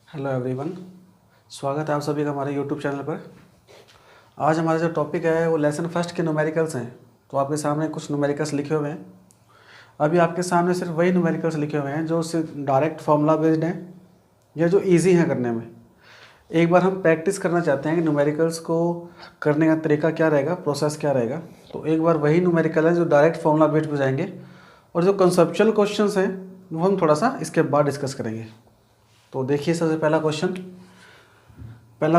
Hello everyone, स्वागत है आप सभी का हमारे यूट्यूब चैनल पर। आज हमारा जो टॉपिक है वो लेसन फर्स्ट के न्यूमेरिकल्स हैं। तो आपके सामने कुछ न्यूमेरिकल्स लिखे हुए हैं। अभी आपके सामने सिर्फ वही न्यूमेरिकल्स लिखे हुए हैं जो सिर्फ डायरेक्ट फार्मूला बेस्ड हैं या जो इजी हैं करने में। एक बार हम प्रैक्टिस करना चाहते हैं कि न्यूमेरिकल्स को करने का तरीका क्या रहेगा, प्रोसेस क्या रहेगा। तो एक बार वही न्यूमेरिकल है जो डायरेक्ट फार्मूला बेस्ड पर जाएंगे, और जो कंसेप्चुअल क्वेश्चंस हैं वो हम थोड़ा सा इसके बाद डिस्कस करेंगे। तो देखिए, सबसे पहला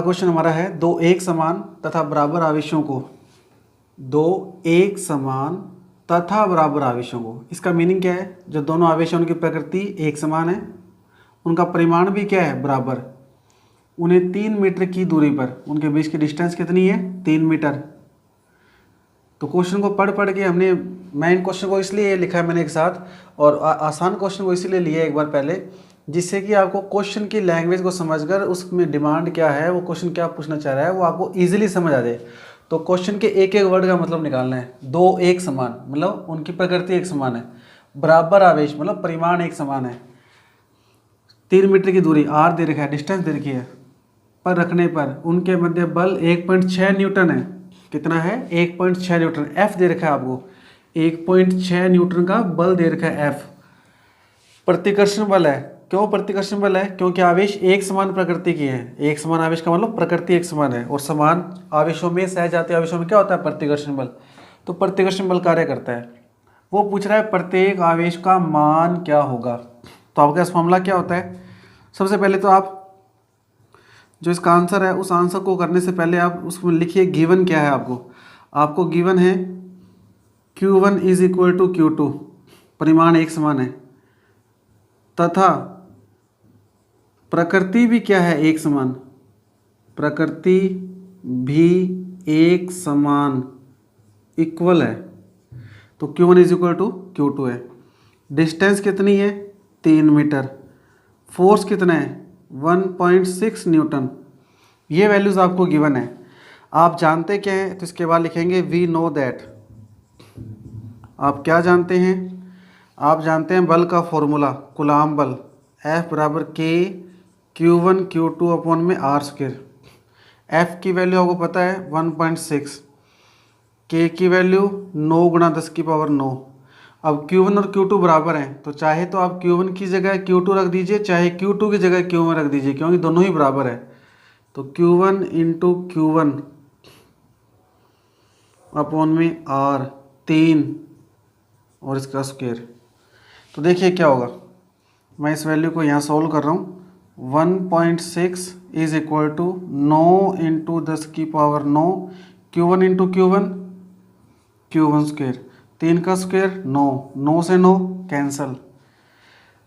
क्वेश्चन हमारा है, दो एक समान तथा बराबर आवेशों को, दो एक समान तथा बराबर आवेशों को, इसका मीनिंग क्या है? जो दोनों आवेश हैं उनकी प्रकृति एक समान है, उनका परिमाण भी क्या है? बराबर। उन्हें 3 मीटर की दूरी पर, उनके बीच की डिस्टेंस कितनी है? 3 मीटर। तो क्वेश्चन को पढ़ के हमने, मैं इन क्वेश्चन को इसलिए लिखा है मैंने एक साथ, और आसान क्वेश्चन को इसीलिए लिया एक बार पहले, जिससे कि आपको क्वेश्चन की लैंग्वेज को समझकर उसमें डिमांड क्या है, वो क्वेश्चन क्या पूछना चाह रहा है, वो आपको इजीली समझ आ जाए। तो क्वेश्चन के एक एक वर्ड का मतलब निकालना है। दो एक समान मतलब उनकी प्रकृति एक समान है, बराबर आवेश मतलब परिमाण एक समान है, 3 मीटर की दूरी आर दे रखा है, डिस्टेंस दे रखी है, पर रखने पर उनके मध्य बल 1.6 न्यूटन है। कितना है? 1.6 न्यूटन। एफ दे रखा है आपको, 1.6 न्यूटन का बल दे रखा है एफ। प्रतिकर्षण बल है। क्यों प्रतिकर्षण बल है? क्योंकि आवेश एक समान प्रकृति की है। एक समान आवेश का मतलब प्रकृति एक समान है, और समान आवेशों में, सहजातीय आवेशों में क्या होता है? प्रतिकर्षण बल। तो प्रतिकर्षण बल कार्य करता है। वो पूछ रहा है प्रत्येक आवेश का मान क्या होगा। तो आपके पास फॉर्मूला क्या होता है? सबसे पहले तो आप जो इसका आंसर है, उस आंसर को करने से पहले आप उसमें लिखिए गिवन क्या है आपको गिवन है Q1 is equal to Q2, परिमाण एक समान है, तथा प्रकृति भी क्या है? एक समान। प्रकृति भी एक समान, इक्वल है। तो Q1 is equal to Q2 है। डिस्टेंस कितनी है? 3 मीटर। फोर्स कितना है? 1.6 न्यूटन। ये वैल्यूज आपको गिवन है। आप जानते क्या हैं? तो इसके बाद लिखेंगे वी नो दैट। आप क्या जानते हैं? आप जानते हैं बल का फॉर्मूला, कूलाम बल, F बराबर K Q1 Q2 अपॉन में आर स्क्वायर। F की वैल्यू आपको पता है 1.6, K की वैल्यू 9 गुणा 10 की पावर 9। अब Q1 और Q2 बराबर हैं, तो चाहे तो आप Q1 की जगह Q2 रख दीजिए, चाहे Q2 की जगह Q1 रख दीजिए, क्योंकि दोनों ही बराबर है। तो Q1 इंटू Q1 अपॉन में R 3 और इसका स्क्वायर। तो देखिए क्या होगा, मैं इस वैल्यू को यहाँ सॉल्व कर रहा हूँ। 1.6 इज इक्वल टू 9 इंटू 10 की power 9, Q1 into Q1 square, 3 का स्क्वायर 9, 9 से 9 कैंसल,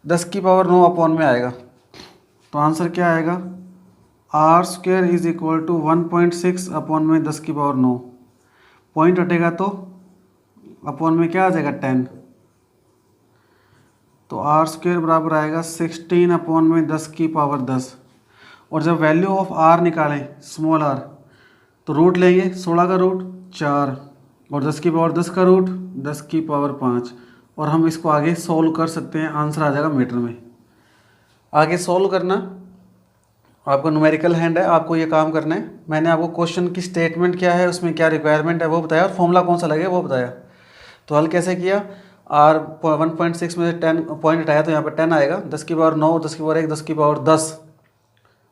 10 की पावर 9 अपॉन में आएगा। तो आंसर क्या आएगा? R square is equal to 1.6 upon में 10 की पावर 9, पॉइंट हटेगा तो अपॉन में क्या आ जाएगा? 10। तो आर स्क्वायर बराबर आएगा 16 अपॉन में 10 की पावर 10। और जब वैल्यू ऑफ आर निकालें, स्मॉल आर, तो रूट लेंगे, 16 का रूट 4 और 10 की पावर 10 का रूट 10 की पावर 5। और हम इसको आगे सोल्व कर सकते हैं, आंसर आ जाएगा मीटर में। आगे सोल्व करना आपका न्यूमेरिकल हैंड है, आपको ये काम करना है। मैंने आपको क्वेश्चन की स्टेटमेंट क्या है, उसमें क्या रिक्वायरमेंट है वो बताया, और फॉर्मूला कौन सा लगेगा वो बताया। तो हल कैसे किया? आर 1.6 में से 10 पॉइंट हटाया तो यहाँ पर 10 आएगा, 10 की पावर 9, 10 की पावर 1, 10 की पावर 10।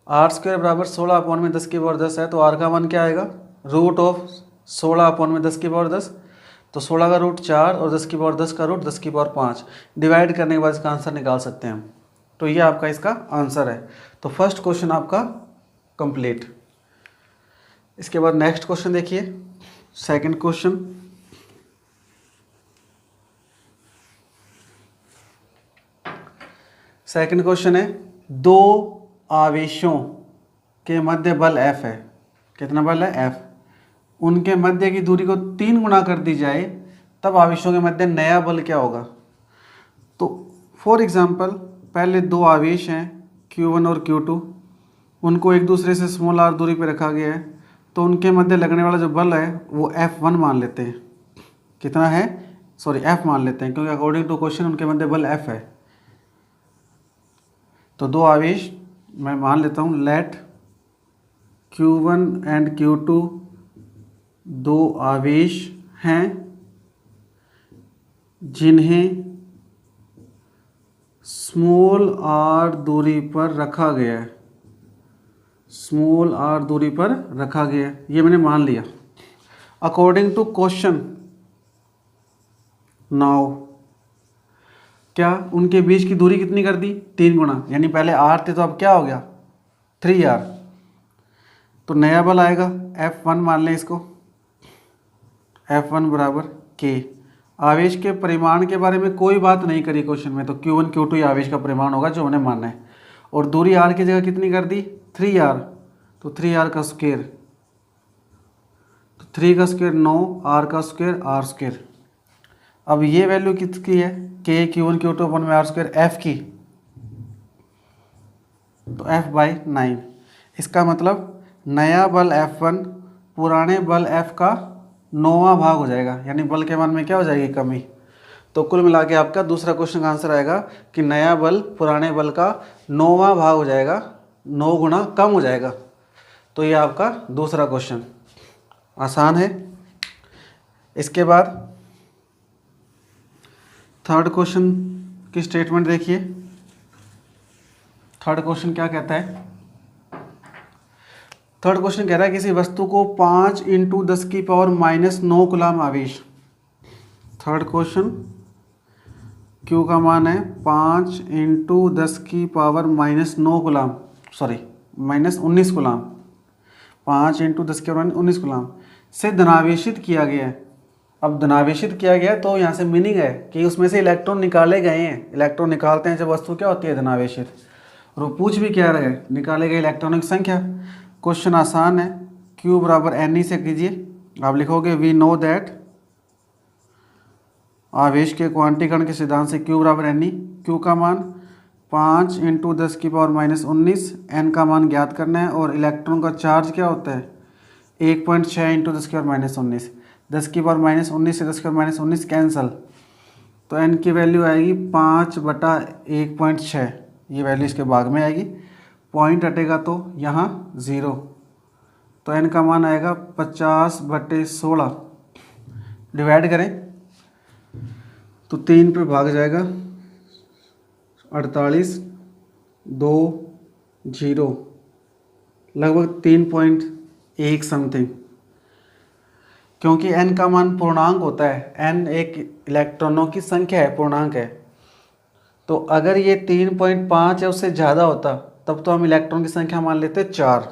आर स्क्वायर बराबर 16 अपॉन में 10 की पावर 10 है, तो आर का मान क्या आएगा? रूट ऑफ 16 अपॉन में 10 की पावर 10। तो 16 का रूट 4 और 10 की पावर 10 का रूट 10 की पावर 5, डिवाइड करने के बाद इसका आंसर निकाल सकते हैं हम। तो ये आपका इसका आंसर है। तो फर्स्ट क्वेश्चन आपका कंप्लीट। इसके बाद नेक्स्ट क्वेश्चन देखिए, सेकंड क्वेश्चन। सेकंड क्वेश्चन है, दो आवेशों के मध्य बल F है। कितना बल है? F। उनके मध्य की दूरी को 3 गुना कर दी जाए, तब आवेशों के मध्य नया बल क्या होगा? तो फॉर एग्जांपल, पहले दो आवेश हैं Q1 और Q2, उनको एक दूसरे से स्मॉल r दूरी पर रखा गया है, तो उनके मध्य लगने वाला जो बल है वो F1 मान लेते हैं। कितना है? सॉरी, F मान लेते हैं, क्योंकि अकॉर्डिंग टू क्वेश्चन उनके मध्य बल F है। तो दो आवेश मैं मान लेता हूँ लेट Q1 एंड Q2 दो आवेश हैं जिन्हें स्मॉल r दूरी पर रखा गया है, स्मॉल r दूरी पर रखा गया है, ये मैंने मान लिया। अकॉर्डिंग टू क्वेश्चन नाउ क्या उनके बीच की दूरी कितनी कर दी? 3 गुना, यानी पहले r थे तो अब क्या हो गया 3r। तो नया बल आएगा F1, मान लें इसको, F1 बराबर K। आवेश के परिमाण के बारे में कोई बात नहीं करी क्वेश्चन में, तो Q1 Q2 ये आवेश का परिमाण होगा जो उन्हें मानना है। और दूरी r की जगह कितनी कर दी 3r, तो 3r का स्क्वायर, तो 3 का स्क्वायर 9, r का स्क्वायर r स्क्वायर। अब ये वैल्यू किसकी है K Q1 Q2 अपन में r स्क्वायर F की, तो F/9। इसका मतलब नया बल F1 पुराने बल F का 9वां भाग हो जाएगा, यानी बल के मान में क्या हो जाएगी कमी। तो कुल मिला के आपका दूसरा क्वेश्चन का आंसर आएगा कि नया बल पुराने बल का 9वां भाग हो जाएगा, 9 गुना कम हो जाएगा। तो ये आपका दूसरा क्वेश्चन आसान है। इसके बाद थर्ड क्वेश्चन की स्टेटमेंट देखिए। थर्ड क्वेश्चन क्या कहता है? थर्ड क्वेश्चन कह रहा है किसी वस्तु को 5 × 10⁻⁻9 कूलम आवेश। थर्ड क्वेश्चन Q का मान है 5 × 10⁻⁻9 कूलम, सॉरी -19 कूलम, 5 × 10⁻19 कूलम से धनावेशित किया गया है। अब धनावेशित किया गया तो यहाँ से मीनिंग है कि उसमें से इलेक्ट्रॉन निकाले गए हैं। इलेक्ट्रॉन निकालते हैं जब वस्तु क्या होती है धनावेशित। और वो पूछ भी क्या रहे, निकाले गए इलेक्ट्रॉनों की संख्या। क्वेश्चन आसान है, Q बराबर Ne से कीजिए। आप लिखोगे वी नो दैट, आवेश के क्वांटीकरण के सिद्धांत से Q बराबर Ne। Q का मान 5 × 10⁻19, N का मान ज्ञात करना है। और इलेक्ट्रॉन का चार्ज क्या होता है 1.6 × 10⁻19। 10⁻19 से 10⁻19 कैंसल, तो N की वैल्यू आएगी 5/1.6, ये वैल्यू इसके भाग में आएगी। पॉइंट हटेगा तो यहाँ 0, तो N का मान आएगा 50/16। डिवाइड करें तो 3 पे भाग जाएगा 48, 2, 0, लगभग 3.1 समथिंग। क्योंकि n का मान पूर्णांक होता है, n एक इलेक्ट्रॉनों की संख्या है, पूर्णांक है। तो अगर ये 3.5 या उससे ज़्यादा होता तब तो हम इलेक्ट्रॉन की संख्या मान लेते 4,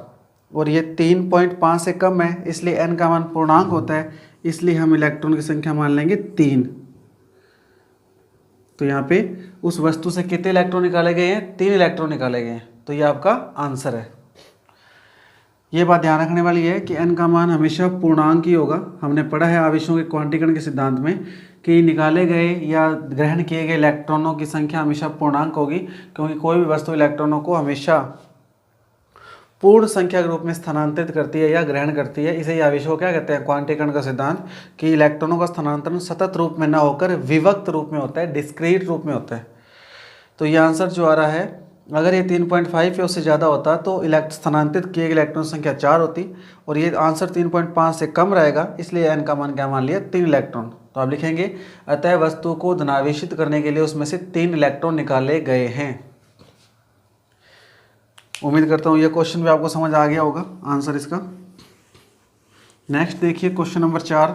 और ये 3.5 से कम है, इसलिए n का मान पूर्णांक होता है, इसलिए हम इलेक्ट्रॉन की संख्या मान लेंगे 3। तो यहाँ पे उस वस्तु से कितने इलेक्ट्रॉन निकाले गए हैं? 3 इलेक्ट्रॉन निकाले गए हैं। तो ये आपका आंसर है। ये बात ध्यान रखने वाली है कि n का मान हमेशा पूर्णांक ही होगा। हमने पढ़ा है आवेशों के क्वांटीकरण के सिद्धांत में कि निकाले गए या ग्रहण किए गए इलेक्ट्रॉनों की संख्या हमेशा पूर्णांक होगी, क्योंकि कोई भी वस्तु इलेक्ट्रॉनों को हमेशा पूर्ण संख्या के रूप में स्थानांतरित करती है या ग्रहण करती है। इसे आवेशों को क्या कहते हैं? क्वांटीकरण का सिद्धांत, कि इलेक्ट्रॉनों का स्थानांतरण सतत रूप में न होकर विभक्त रूप में होता है, डिस्क्रीट रूप में होता है। तो ये आंसर जो आ रहा है, अगर ये 3.5 या उससे ज़्यादा होता तो स्थानांतरित किए गए इलेक्ट्रॉन संख्या 4 होती, और ये आंसर 3.5 से कम रहेगा, इसलिए n का मान क्या मान लिया? 3 इलेक्ट्रॉन। तो आप लिखेंगे अतः वस्तु को धनावेशित करने के लिए उसमें से 3 इलेक्ट्रॉन निकाले गए हैं। उम्मीद करता हूँ ये क्वेश्चन भी आपको समझ आ गया होगा आंसर इसका। नेक्स्ट देखिए क्वेश्चन नंबर 4।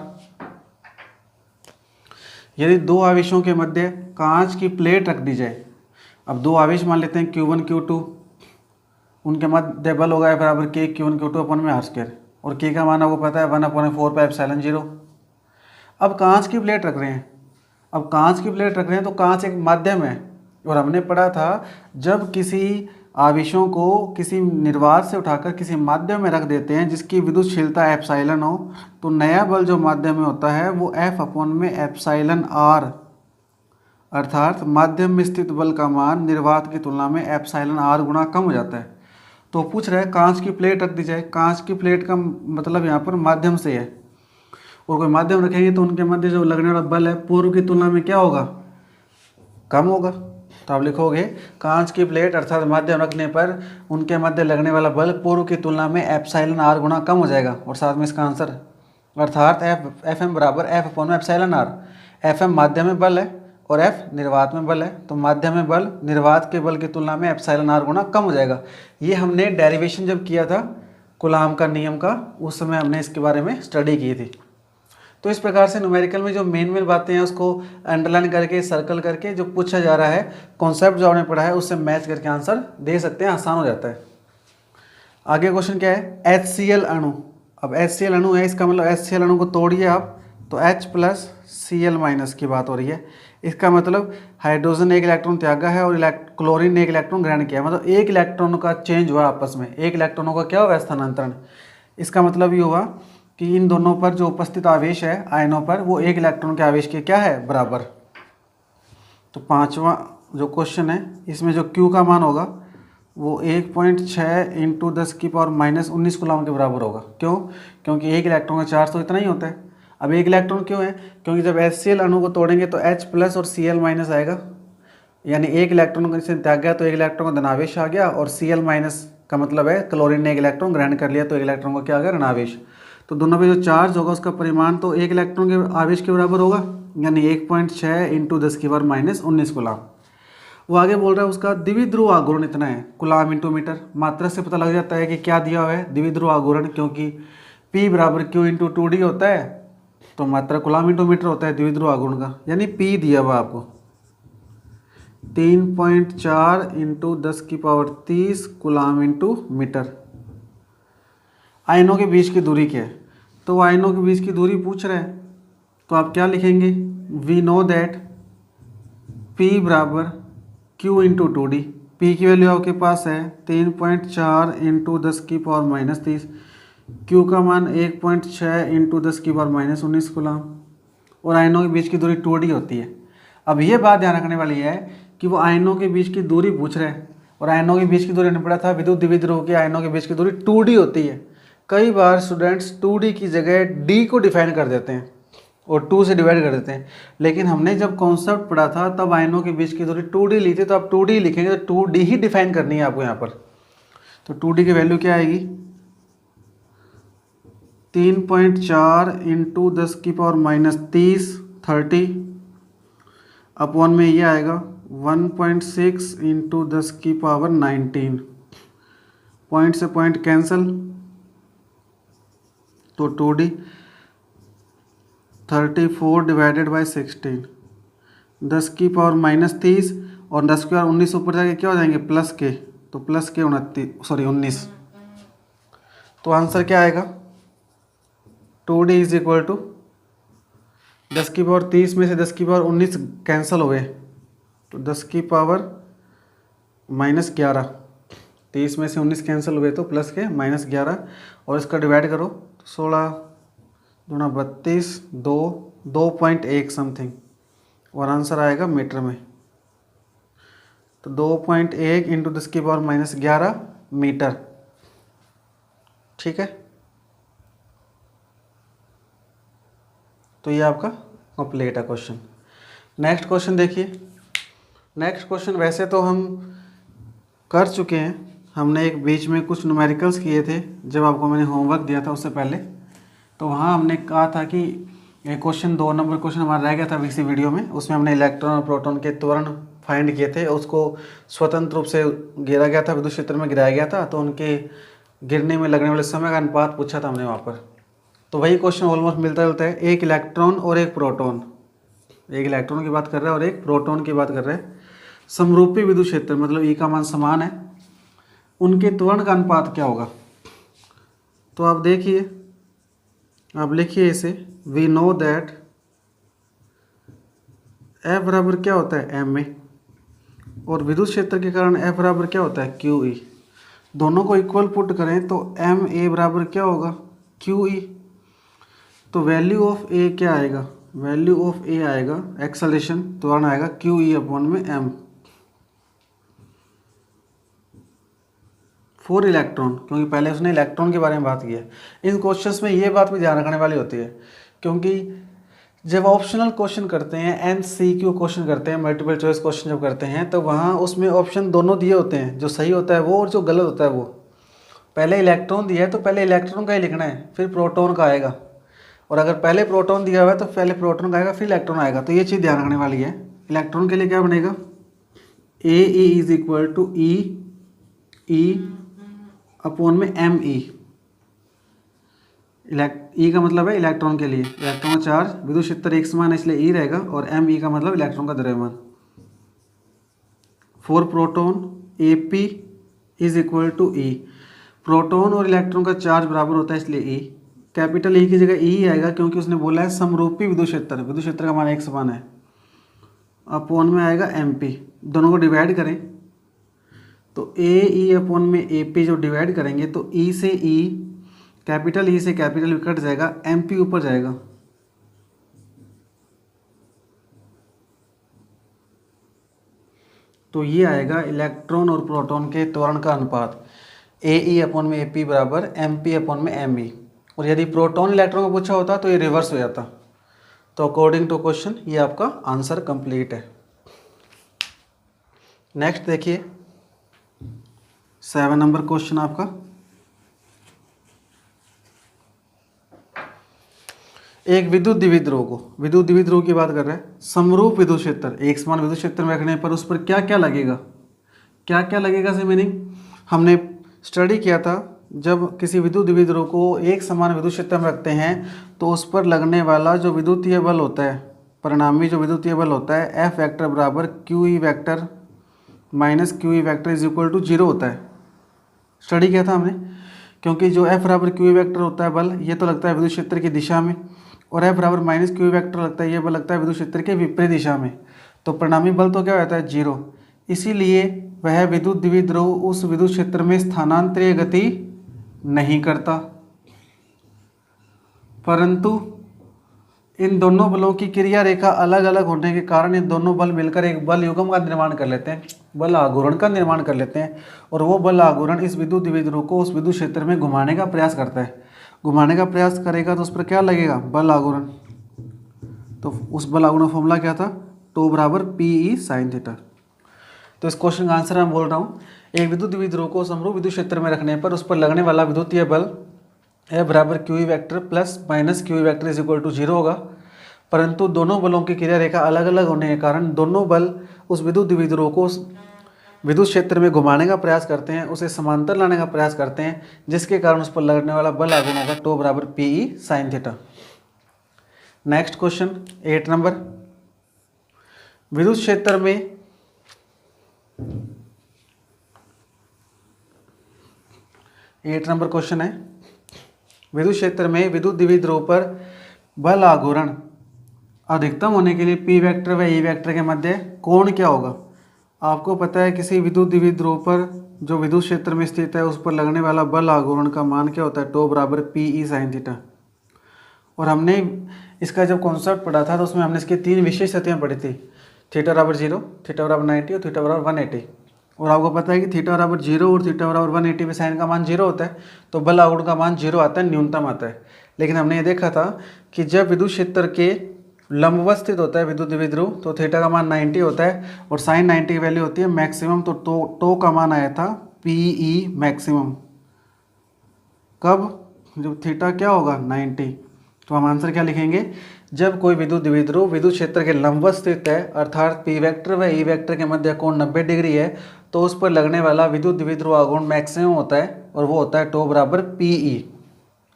यदि दो आवेशों के मध्य कांच की प्लेट रख दी जाए। अब दो आवेश मान लेते हैं Q1 Q2, उनके मध्य बल होगा बराबर K Q1 Q2 अपन में r², और K का मान आपको पता है 1/4πε0। अब कांच की प्लेट रख रहे हैं। अब कांच की प्लेट रख रहे हैं तो कांच एक माध्यम है, और हमने पढ़ा था जब किसी आवेशों को किसी निर्वात से उठाकर किसी माध्यम में रख देते हैं जिसकी विद्युतशीलता एप्सिलॉन हो, तो नया बल जो माध्यम में होता है वो F/εr, अर्थात माध्यम में स्थित बल का मान निर्वात की तुलना में εr गुना कम हो जाता है। तो पूछ रहा है कांच की प्लेट रख दी जाए। कांच की प्लेट का मतलब यहाँ पर माध्यम से है, और कोई माध्यम रखेंगे तो उनके मध्य जो लगने वाला बल है पूर्व की तुलना में क्या होगा? कम होगा। तो आप लिखोगे कांच की प्लेट अर्थात माध्यम रखने पर उनके मध्य लगने वाला बल पूर्व की तुलना में एप्सिलॉन आर गुना कम हो जाएगा। और साथ में इसका आंसर अर्थात एफ एम बराबर एफ अपॉन में एप्सिलॉन आर। एफ एम माध्यम में बल है और एफ निर्वात में बल है, तो माध्यम में बल निर्वात के बल की तुलना में एप्सिलॉन आर गुना कम हो जाएगा। ये हमने डेरिवेशन जब किया था कूलाम का नियम का, उस समय हमने इसके बारे में स्टडी की थी। तो इस प्रकार से न्यूमेरिकल में जो मेन बातें हैं उसको अंडरलाइन करके सर्कल करके जो पूछा जा रहा है कॉन्सेप्ट जो आपने पढ़ा है उससे मैच करके आंसर दे सकते हैं, आसान हो जाता है। आगे क्वेश्चन क्या है, HCl अणु। अब HCl अणु है, इसका मतलब HCl अणु को तोड़िए आप तो H प्लस Cl- की बात हो रही है। इसका मतलब हाइड्रोजन एक इलेक्ट्रॉन त्यागा है और क्लोरीन ने एक इलेक्ट्रॉन ग्रहण किया है, मतलब एक इलेक्ट्रॉन का चेंज हुआ आपस में, एक इलेक्ट्रॉनों का क्या हुआ, स्थानांतरण। इसका मतलब ये हुआ कि इन दोनों पर जो उपस्थित आवेश है आयनों पर वो एक इलेक्ट्रॉन के आवेश के क्या है, बराबर। तो पांचवा जो क्वेश्चन है इसमें जो Q का मान होगा वो 1.6 इंटू 10⁻⁻19 कूलम के बराबर होगा। क्यों? क्योंकि एक इलेक्ट्रॉन का चार्ज तो इतना ही होता है। अब एक इलेक्ट्रॉन क्यों है? क्योंकि जब HCl अणु को तोड़ेंगे तो H प्लस और Cl- आएगा, यानी एक इलेक्ट्रॉन को इससे त्याग गया तो एक इलेक्ट्रॉन का धनावेश आ गया, और Cl- का मतलब है क्लोरीन ने एक इलेक्ट्रॉन ग्रहण कर लिया तो एक इलेक्ट्रॉन का क्या आ गया, ऋणावेश। तो दोनों पे जो चार्ज होगा उसका परिमाण तो एक इलेक्ट्रॉन के आवेश के बराबर होगा, यानी 1.6 इंटू 10⁻⁻19 कूलम। वो आगे बोल रहा है उसका द्विध्रुव आघूर्ण इतना है, कूलम इंटू मीटर। मात्रा से पता लग जाता है कि क्या दिया हुआ है, द्विध्रुव आघूर्ण, क्योंकि P बराबर Q इंटू 2D होता है, तो मात्रा कूलम इंटू मीटर होता है द्विध्रुव आघूर्ण का, यानी P दिया हुआ आपको 3.4 इंटू 10⁻30 कूलम इंटू मीटर। आयनों के बीच की दूरी क्या है? तो आयनों के बीच की दूरी पूछ रहा है, तो आप क्या लिखेंगे, वी नो दैट P बराबर Q इंटू 2D। P की वैल्यू आपके पास है 3.4 इंटू 10⁻30, Q का मान 1.6 इंटू 10⁻19 कूलम, और आयनों के बीच की दूरी 2D होती है। अब ये बात ध्यान रखने वाली है कि वो आयनों के बीच की दूरी पूछ रहे हैं, और आयनों के बीच की दूरी हमने पढ़ा था विद्युत द्विध्रुव के आयनों के बीच की दूरी 2D होती है। कई बार स्टूडेंट्स 2D की जगह D को डिफाइन कर देते हैं और 2 से डिवाइड कर देते हैं, लेकिन हमने जब कॉन्सेप्ट पढ़ा था तब आयनों के बीच की दूरी 2D ली थी, तो आप 2D लिखेंगे तो 2D ही डिफाइन करनी है आपको यहाँ पर। तो 2D की वैल्यू क्या आएगी, 3.4 इंटू 10⁻30 30 अपॉन में ये आएगा 1.6 इंटू 10⁻19, पॉइंट से पॉइंट कैंसिल, तो 2D 34 डिवाइडेड बाई 16, 10⁻30 और 10⁻19 ऊपर जाके क्या हो जाएंगे, प्लस के, तो प्लस के 19। तो आंसर क्या आएगा, 2D इज इक्वल टू 10⁻30 में से 10⁻19 कैंसिल हुए तो 10⁻−11, 30 में से 19 कैंसिल हुए तो प्लस के -11, और इसका डिवाइड करो तो 16 दूना 32, 2.1 समथिंग, और आंसर आएगा मीटर में। तो 2.1 इंटू 10⁻−11 मीटर। ठीक है, तो ये आपका कंप्लीट है क्वेश्चन। नेक्स्ट क्वेश्चन देखिए। नेक्स्ट क्वेश्चन वैसे तो हम कर चुके हैं, हमने एक बीच में कुछ न्यूमेरिकल्स किए थे जब आपको मैंने होमवर्क दिया था उससे पहले, तो वहाँ हमने कहा था कि एक क्वेश्चन 2 नंबर क्वेश्चन हमारा रह गया था इसी वीडियो में, उसमें हमने इलेक्ट्रॉन और प्रोटॉन के त्वरण फाइंड किए थे, उसको स्वतंत्र रूप से गिरा गया था, विद्युत क्षेत्र में गिराया गया था, तो उनके गिरने में लगने वाले समय का अनुपात पूछा था हमने वहाँ पर। तो वही क्वेश्चन ऑलमोस्ट मिलता जुलता है, एक इलेक्ट्रॉन और एक प्रोटॉन, एक इलेक्ट्रॉन की बात कर रहा है और एक प्रोटॉन की बात कर रहा है, समरूपी विद्युत क्षेत्र मतलब ई का मान समान है, उनके त्वरण का अनुपात क्या होगा। तो आप देखिए, आप लिखिए इसे, वी नो दैट F बराबर क्या होता है एम ए, और विद्युत क्षेत्र के कारण F बराबर क्या होता है क्यू ई। दोनों को इक्वल पुट करें तो एम ए बराबर क्या होगा क्यू ई। तो वैल्यू ऑफ ए क्या आएगा, वैल्यू ऑफ ए आएगा एक्सेलरेशन त्वरण आएगा क्यू ई अपॉन में एम फॉर इलेक्ट्रॉन, क्योंकि पहले उसने इलेक्ट्रॉन के बारे में बात की है। इन क्वेश्चंस में ये बात भी ध्यान रखने वाली होती है, क्योंकि जब ऑप्शनल क्वेश्चन करते हैं, एमसीक्यू क्वेश्चन करते हैं, मल्टीपल चॉइस क्वेश्चन जब करते हैं, तो वहाँ उसमें ऑप्शन दोनों दिए होते हैं, जो सही होता है वो और जो गलत होता है वो। पहले इलेक्ट्रॉन दिया है तो पहले इलेक्ट्रॉन का ही लिखना है, फिर प्रोटॉन का आएगा। और अगर पहले प्रोटॉन दिया हुआ है तो पहले प्रोटॉन का आएगा, फिर इलेक्ट्रॉन आएगा। तो ये चीज़ ध्यान रखने वाली है। इलेक्ट्रॉन के लिए क्या बनेगा, A E is equal to E upon में एम ई। ई का मतलब है इलेक्ट्रॉन के लिए, इलेक्ट्रॉन का चार्ज विद्युत क्षेत्र एक समान है इसलिए ई रहेगा, और एम ई का मतलब इलेक्ट्रॉन का द्रव्यमान। For proton A P is equal to E. Proton और इलेक्ट्रॉन का चार्ज बराबर होता है इसलिए ई, कैपिटल ई की जगह ई आएगा क्योंकि उसने बोला है समरूपी विद्युत क्षेत्र का मान एक समान है। अपॉन में आएगा एम पी, दोनों को डिवाइड करें तो ए ई अपॉन में ए पी जो डिवाइड करेंगे तो ई से ई, कैपिटल ई से कैपिटल कट जाएगा, एम पी ऊपर जाएगा। तो ये आएगा इलेक्ट्रॉन और प्रोटॉन के त्वरण का अनुपात, ए ई अपॉन में ए पी बराबर एम पी अपॉन में एम ई। और यदि प्रोटॉन इलेक्ट्रॉन का पूछा होता तो ये रिवर्स हो जाता। तो अकॉर्डिंग टू क्वेश्चन ये आपका आंसर कंप्लीट है। नेक्स्ट देखिए 7 नंबर क्वेश्चन आपका, एक विद्युत द्विध्रुव की बात कर रहे हैं। समरूप विद्युत क्षेत्र, एक समान विद्युत क्षेत्र में रखने पर उस पर क्या क्या लगेगा से मीनिंग हमने स्टडी किया था। जब किसी विद्युत द्विध्रुव को एक समान विद्युत क्षेत्र में रखते हैं तो उस पर लगने वाला जो विद्युतीय बल होता है, परिणामी जो विद्युतीय बल होता है, एफ वेक्टर बराबर Q E vector minus Q E vector is equal to 0 होता है। स्टडी किया था हमने, क्योंकि जो एफ बराबर क्यू ई वेक्टर होता है बल, ये तो लगता है विद्युत क्षेत्र की दिशा में, और एफ बराबर माइनस क्यू ई वेक्टर लगता है, ये बल लगता है विद्युत क्षेत्र के विपरीत दिशा में। तो परिणामी बल तो क्या होता है 0। इसीलिए वह विद्युत द्विध्रुव उस विद्युत क्षेत्र में स्थानांतरीय गति नहीं करता, परंतु इन दोनों बलों की क्रिया रेखा अलग अलग होने के कारण इन दोनों बल मिलकर एक बल युग्म का निर्माण कर लेते हैं, बल आघूर्ण का निर्माण कर लेते हैं। और वो बल आघूर्ण इस विद्युत द्विध्रुव को उस विद्युत क्षेत्र में घुमाने का प्रयास करता है। घुमाने का प्रयास करेगा तो उस पर क्या लगेगा, बल आघूर्ण। तो उस बल आघूर्ण का फॉर्मूला क्या था, टो बराबर पी ई साइन थीटा। तो इस क्वेश्चन का आंसर मैं बोल रहा हूँ, एक विद्युत द्विध्रुव को समरूप विद्युत क्षेत्र में रखने पर उस पर लगने वाला विद्युतीय बल ए बराबर Q E vector plus minus Q E vector is equal to 0 होगा। परंतु दोनों बलों की क्रिया रेखा अलग अलग होने के कारण दोनों बल उस विद्युत द्विध्रुव को उस विद्युत क्षेत्र में घुमाने का प्रयास करते हैं, उसे समांतर लाने का प्रयास करते हैं, जिसके कारण उस पर लगने वाला बल आघूर्ण होगा टो बराबर P E sine theta. Next question 8 number, विद्युत क्षेत्र में क्वेश्चन है, विद्युत क्षेत्र में विद्युत द्विध्रुव पर बल आघूर्ण अधिकतम होने के लिए पी वेक्टर व ई वेक्टर के मध्य कोण क्या होगा। आपको पता है किसी विद्युत द्विध्रुव पर जो विद्युत क्षेत्र में स्थित है उस पर लगने वाला बल आघूर्ण का मान क्या होता है, टो बराबर पी ई साइन थीटा। और हमने इसका जब कॉन्सेप्ट पढ़ा था तो उसमें हमने इसकी 3 विशेष स्थितियाँ पढ़ी थी, थीटा बराबर 0, थीटा बराबर 90 और थीटा बराबर 180। और आपको पता है कि थीटा बराबर 0 और थीटा बराबर 180 में साइन का मान 0 होता है, तो बल आघूर्ण का मान 0 आता है, न्यूनतम आता है। लेकिन हमने ये देखा था कि जब विद्युत क्षेत्र के लंबवत स्थित होता है विद्युत द्विध्रुव तो थीटा का मान 90 होता है और साइन 90 की वैल्यू होती है मैक्सिमम। तो टो का मान आया था पी ई मैक्सिमम, कब, जब थीटा क्या होगा 90। तो हम आंसर क्या लिखेंगे, जब कोई विद्युत द्विध्रुव विद्युत क्षेत्र के लंबवत स्थित है अर्थात पी वेक्टर व ई वेक्टर के मध्य कोण 90 डिग्री है, तो उस पर लगने वाला विद्युत द्विध्रुव आघूर्ण मैक्सिमम होता है और वो होता है टो बराबर पी ई।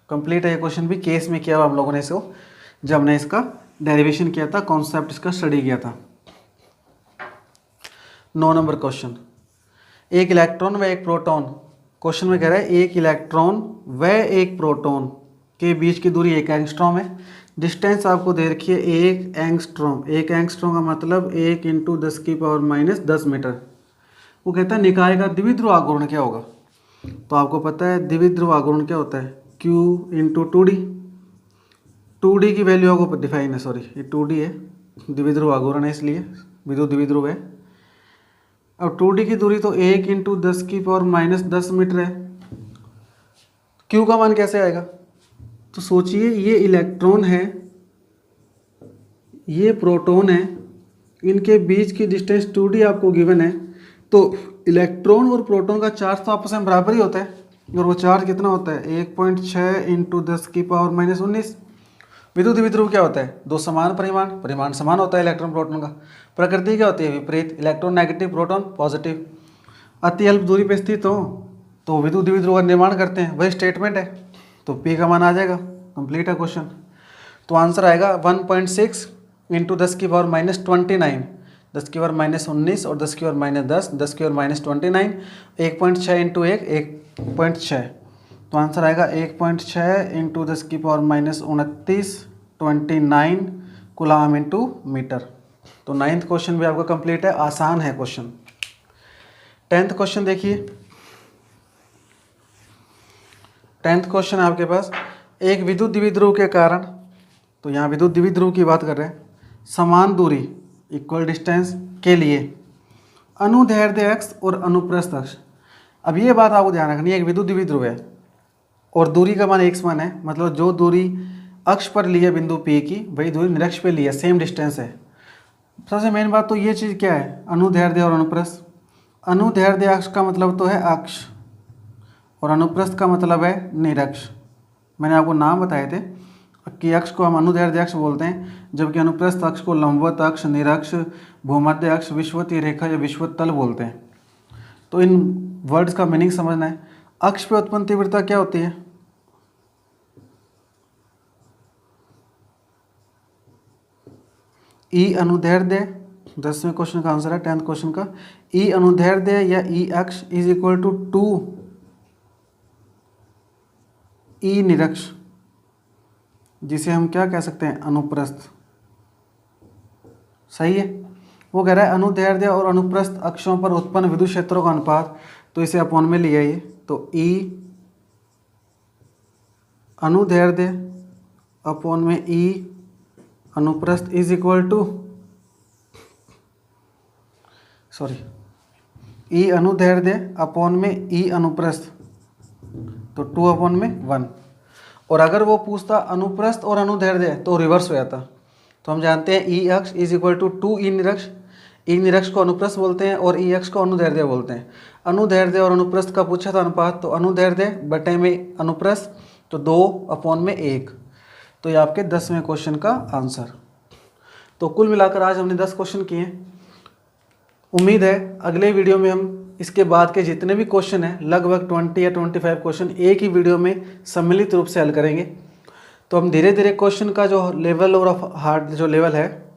कंप्लीट है ये क्वेश्चन भी, केस में किया हुआ हम लोगों ने इसको, जब हमने इसका डेरिवेशन किया था, कॉन्सेप्ट इसका स्टडी किया था। 9 नंबर क्वेश्चन, एक इलेक्ट्रॉन व एक प्रोटॉन, क्वेश्चन में कह रहा है एक इलेक्ट्रॉन व एक प्रोटॉन के बीच की दूरी 1 एंगस्ट्रॉम है। डिस्टेंस आपको दे रखी है 1 एंगस्ट्रॉम। 1 एंगस्ट्रॉम का मतलब 1 × 10⁻⁻10 मीटर। वो कहता है निकाय का द्विध्रुव आघूर्ण क्या होगा। तो आपको पता है द्विध्रुव आघूर्ण क्या होता है, Q × 2D। 2D की वैल्यू आपको डिफाइन है, सॉरी ये 2D है, द्विध्रुव आघूर्ण है इसलिए विद्युत द्विध्रुव है। अब 2D की दूरी तो 1 × 10⁻10 मीटर है, Q का मान कैसे आएगा। तो सोचिए ये इलेक्ट्रॉन है ये प्रोटॉन है, इनके बीच की डिस्टेंस 2d आपको गिवन है, तो इलेक्ट्रॉन और प्रोटॉन का चार्ज तो आपस में बराबर ही होता है, और वो चार्ज कितना होता है 1.6 इंटू 10⁻⁻19। विद्युत द्विध्रुव क्या होता है, दो समान परिमाण समान होता है इलेक्ट्रॉन प्रोटॉन का। प्रकृति क्या होती है विपरीत, इलेक्ट्रॉन नेगेटिव प्रोटॉन पॉजिटिव। अति अल्प दूरी पे स्थित हो तो विद्युत द्विध्रुव का निर्माण करते हैं, वही स्टेटमेंट है, तो P का मान आ जाएगा। कंप्लीट है क्वेश्चन। तो आंसर आएगा 1.6 इंटू 10⁻⁻29, 10⁻⁻19 और 10⁻⁻10, 10⁻⁻29, 1.6 इंटू 1.6, तो आंसर आएगा 1.6 इंटू 10⁻⁻29 29 कूलाम इंटू मीटर। तो 9th क्वेश्चन भी आपका कंप्लीट है, आसान है क्वेश्चन। 10th क्वेश्चन देखिए। 10th क्वेश्चन आपके पास, एक विद्युत द्विध्रुव के कारण, तो यहाँ विद्युत द्विध्रुव की बात कर रहे हैं, समान दूरी इक्वल डिस्टेंस के लिए अनुदैर्ध्य अक्ष और अनुप्रस्थ अक्ष। अब ये बात आपको ध्यान रखनी है, एक विद्युत द्विध्रुव है और दूरी का मान एक समान है, मतलब जो दूरी अक्ष पर ली है बिंदु P की, वही दूरी निरक्ष पे ली है, सेम डिस्टेंस है। सबसे मेन बात तो ये चीज़ क्या है, अनुदैर्ध्य और अनुप्रस्थ। अनुदैर्ध्य अक्ष का मतलब तो है अक्ष और अनुप्रस्थ का मतलब है निरक्ष। मैंने आपको नाम बताए थे कि अक्ष को हम अनुदैर्ध्य अक्ष बोलते हैं, जबकि अनुप्रस्थ अक्ष को लंबवत अक्ष, निरक्ष, भूमध्य अक्ष, विषुवतीय रेखा या विषुवत तल बोलते हैं। तो इन वर्ड्स का मीनिंग समझना है। अक्ष पे उत्पन्न तीव्रता क्या होती है, ई अनुदैर्ध्य। 10वें क्वेश्चन का आंसर है 10th क्वेश्चन का, ई अनुदैर्ध्य या ई अक्ष इज इक्वल टू 2 ई निरक्ष, जिसे हम क्या कह सकते हैं, अनुप्रस्थ। सही है। वो कह रहा है अनुदैर्ध्य और अनुप्रस्थ अक्षों पर उत्पन्न विद्युत क्षेत्रों का अनुपात, तो इसे अपॉन में लिया ये, तो ई अनुदैर्ध्य अपॉन में ई अनुप्रस्थ इज इक्वल टू, ई अनुदैर्ध्य अपॉन में ई अनुप्रस्थ, तो 2/1। और अगर वो पूछता अनुप्रस्थ और अनुदैर्ध्य तो रिवर्स हो जाता। तो हम जानते हैं ई अक्ष इज इक्वल टू 2 ई निरक्ष। ई निरक्ष को अनुप्रस्थ बोलते हैं और ई अक्ष को अनुदैर्ध्य बोलते हैं। अनुदैर्ध्य और अनुप्रस्थ का पूछा था अनुपात, तो अनुदैर्ध्य बटे में अनुप्रस्थ, तो 2/1। तो ये आपके 10वें क्वेश्चन का आंसर। तो कुल मिलाकर आज हमने 10 क्वेश्चन किए हैं। उम्मीद है अगले वीडियो में हम इसके बाद के जितने भी क्वेश्चन हैं, लगभग 20 या 25 क्वेश्चन एक ही वीडियो में सम्मिलित रूप से हल करेंगे। तो हम धीरे धीरे क्वेश्चन का जो लेवल और हार्ड जो लेवल है,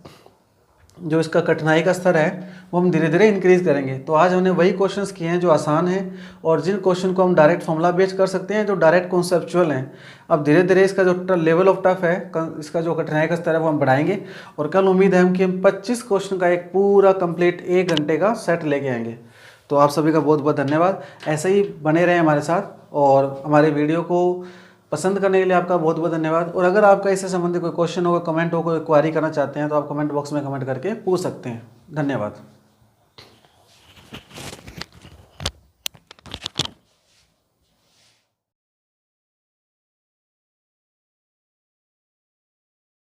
जो इसका कठिनाई का स्तर है, वो हम धीरे धीरे इंक्रीज करेंगे। तो आज हमने वही क्वेश्चंस किए हैं जो आसान हैं और जिन क्वेश्चन को हम डायरेक्ट फॉर्मूला बेस्ड कर सकते हैं, जो डायरेक्ट कॉन्सेप्चुअल हैं। अब धीरे धीरे इसका जो लेवल ऑफ टफ है, इसका जो कठिनाई का स्तर है, वो हम बढ़ाएंगे। और कल उम्मीद है कि हम 25 क्वेश्चन का एक पूरा कंप्लीट 1 घंटे का सेट लेके आएंगे। तो आप सभी का बहुत बहुत धन्यवाद। ऐसे ही बने रहें हमारे साथ और हमारे वीडियो को पसंद करने के लिए आपका बहुत बहुत धन्यवाद। और अगर आपका इससे संबंधित कोई क्वेश्चन हो, कोई कमेंट हो, कोई क्वारी करना चाहते हैं, तो आप कमेंट बॉक्स में कमेंट करके पूछ सकते हैं। धन्यवाद।